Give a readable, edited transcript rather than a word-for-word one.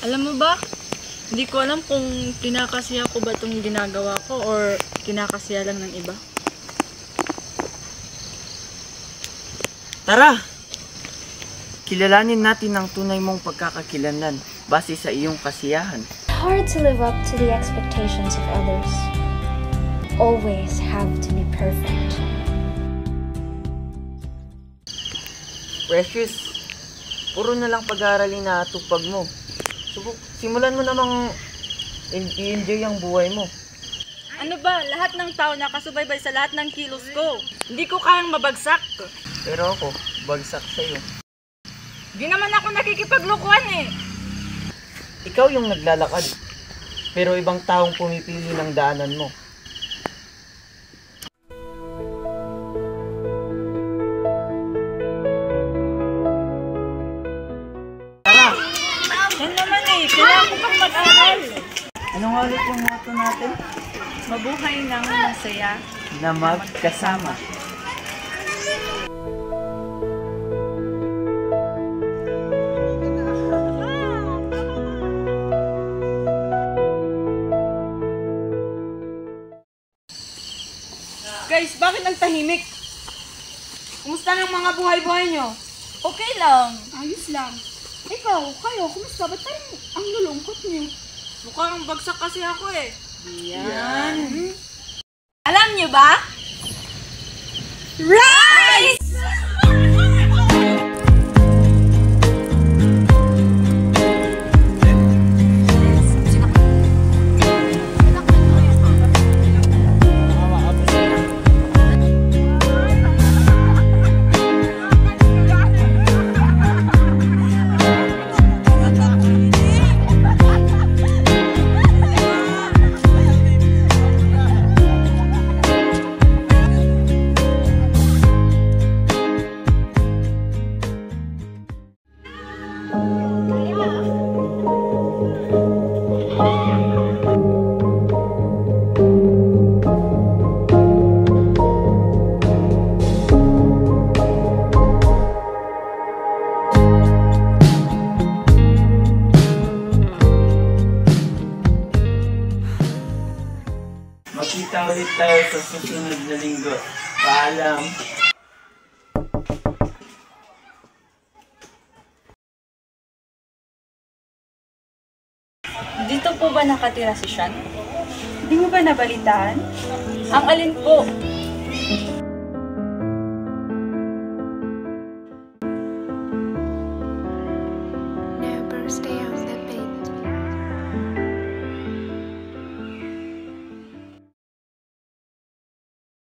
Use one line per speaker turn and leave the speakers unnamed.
Alam mo ba, hindi ko alam kung kinakasiya ko ba itong ginagawa ko or kinakasiya lang ng iba.
Tara! Kilalanin natin ang tunay mong pagkakakilanlan base sa iyong kasiyahan.
Hard to live up to the expectations of others. Always have to be perfect.
Precious, puro na lang pag-aaralin na tupag mo. Simulan mo namang i-enjoy ang buhay mo.
Ano ba, lahat ng tao nakasubaybay sa lahat ng kilos ko. Hindi ko kayang mabagsak.
Pero ako, bagsak sa'yo.
Di naman ako nakikipaglukuhan eh.
Ikaw yung naglalakad, pero ibang taong pumipili ng daanan mo.
Yan naman eh, kailangan ko pang mag-aral.
Anong ulit yung motto natin?
Mabuhay ng masaya
Na magkasama.
Guys, bakit nagtahimik? Kumusta ng mga buhay-buhay nyo? Okay lang.
Ayos lang. Ikaw, kayo, kumusta? Ba't tayo ang lulungkot niyo?
Mukhang bagsak kasi ako eh. Yan. Alam nyo ba? Rice!
Magkita ulit tayo sa susunod na linggo. Paalam!
Dito po ba nakatira si Sean? Hindi mo ba nabalitaan? Ang alin po?